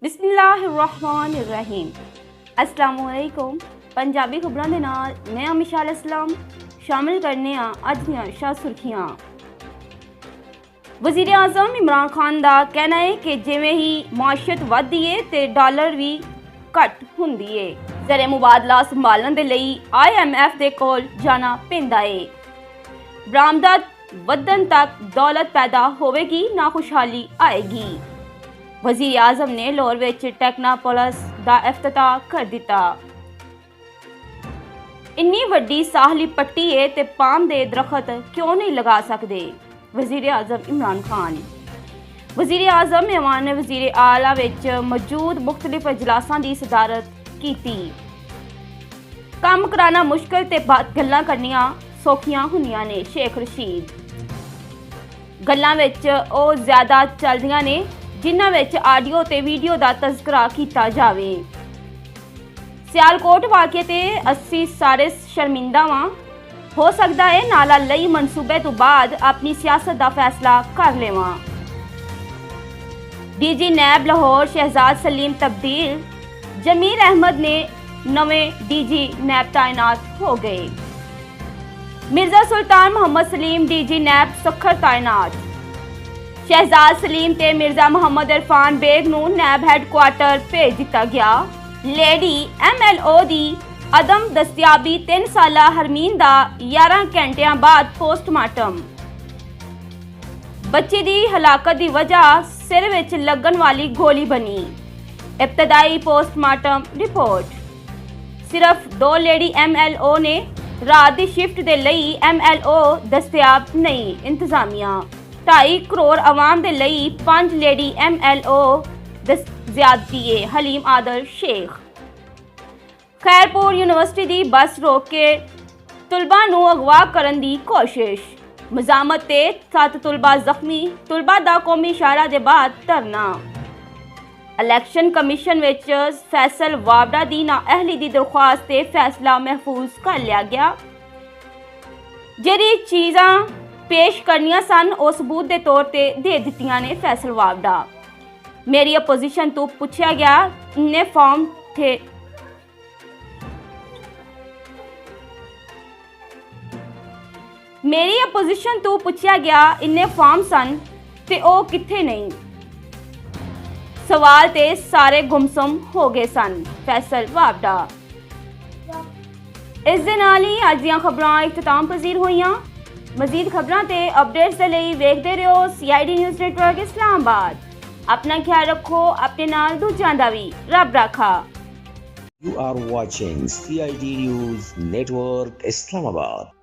बिस्मिल्लाहिर्रहमानिर्रहीम। अस्सलामुअलैकुम। पंजाबी खबरों के नाल मैं मिशाल इस्लाम शामिल करने अज दियां शाह सुर्खियां। वज़ीर आज़म इमरान खान का कहना है कि जिवें ही माशत वधदी है ते डॉलर भी घट हुंदी है। ज़र मुबादला संभालण दे लई IMF दे कोल जाना पैंदा है। बरामदात वधन तक दौलत पैदा होवेगी ना खुशहाली आएगी। वज़ीर आज़म ने लाहौर विच टेक्नोपोलिस का इफ्तिताह कर दिता। इन्नी वड्डी साहली पट्टी है ते पाम दे दरखत क्यों नहीं लगा सकते? वज़ीर आज़म इमरान खान। वज़ीर आज़म मेवान वज़ीर आला विच मौजूद मुख्तलिफ इजलासां दी सदारत कीती। काम कराना मुश्किल ते गल्लां करनियां सौखियां हुंदियां ने। शेख रशीद। गल्लां विच ओ ज़्यादा चलदियां ने जिन्हां विच आडियो ते वीडियो का तज़करा किया जावे। सियालकोट वाक़े ते 80 सारे शर्मिंदा वां। हो सकता है नाला लई मनसूबे तो बाद अपनी सियासत का फैसला कर लेवां। DG नैब लाहौर शहजाद सलीम तब्दील। जमीर अहमद ने नवें DG नैब तैनात हो गए। मिर्जा सुल्तान मोहम्मद सलीम DG नैब सखर तैनात। शहजाद सलीम ते मिर्जा मोहम्मद इरफान बेग नूं नैब हैडक्वार्टर भेज दिता गया। लेडी MLO दी अदम दस्तयाबी 3 साला हरमीन दा 11 घंटियां बाद पोस्टमार्टम। बच्ची दी हलाकत दी वजह सिर विच लगन वाली गोली बनी। इब्तदाई पोस्टमार्टम रिपोर्ट। सिर्फ 2 लेडी MLO ने रात दी शिफ्ट दे लई MLO दस्तयाब नहीं। इंतजामिया 2.5 करोड़ आवाम दे लई 5 लेडी MLO ज़्यादती है। हलीम आदल शेख। खैरपुर यूनिवर्सिटी दी बस रोक के तुलबा नूं अगवा करन दी कोशिश। मज़ामत ते 7 तुलबा जख्मी। तुलबा दा कौमी इशारा दे बाद धरना। इलैक्शन कमीशन विच फैसल वावड़ा दी नाअहली दी दरख्वास्त ते फैसला महफूज कर लिया गया। जेह्ड़ी चीज़ां पेश करनियां सन उस सबूत के तौर पर दे दित्तियां ने। फैसल वावड़ा। मेरी अपोजिशन तो पूछा गया इन्ने फॉर्म थे। मेरी अपोजिशन तो पूछा गया इन्ने फॉर्म सन ते ओ किथे नहीं। सवाल ते सारे गुमसुम हो गए सन। फैसल वावड़ा। इस दे नाल ही अज दीयां खबरां इख्तिताम पजीर होईयां। मजीद खबरां ते अपडेट्स दे लई वेखदे रहो CID न्यूज़ नेटवर्क इस्लामाबाद। अपना ख्याल रखो, अपने नाल दूजियां दा वी रब रखा। You are watching CID News Network Islamabad.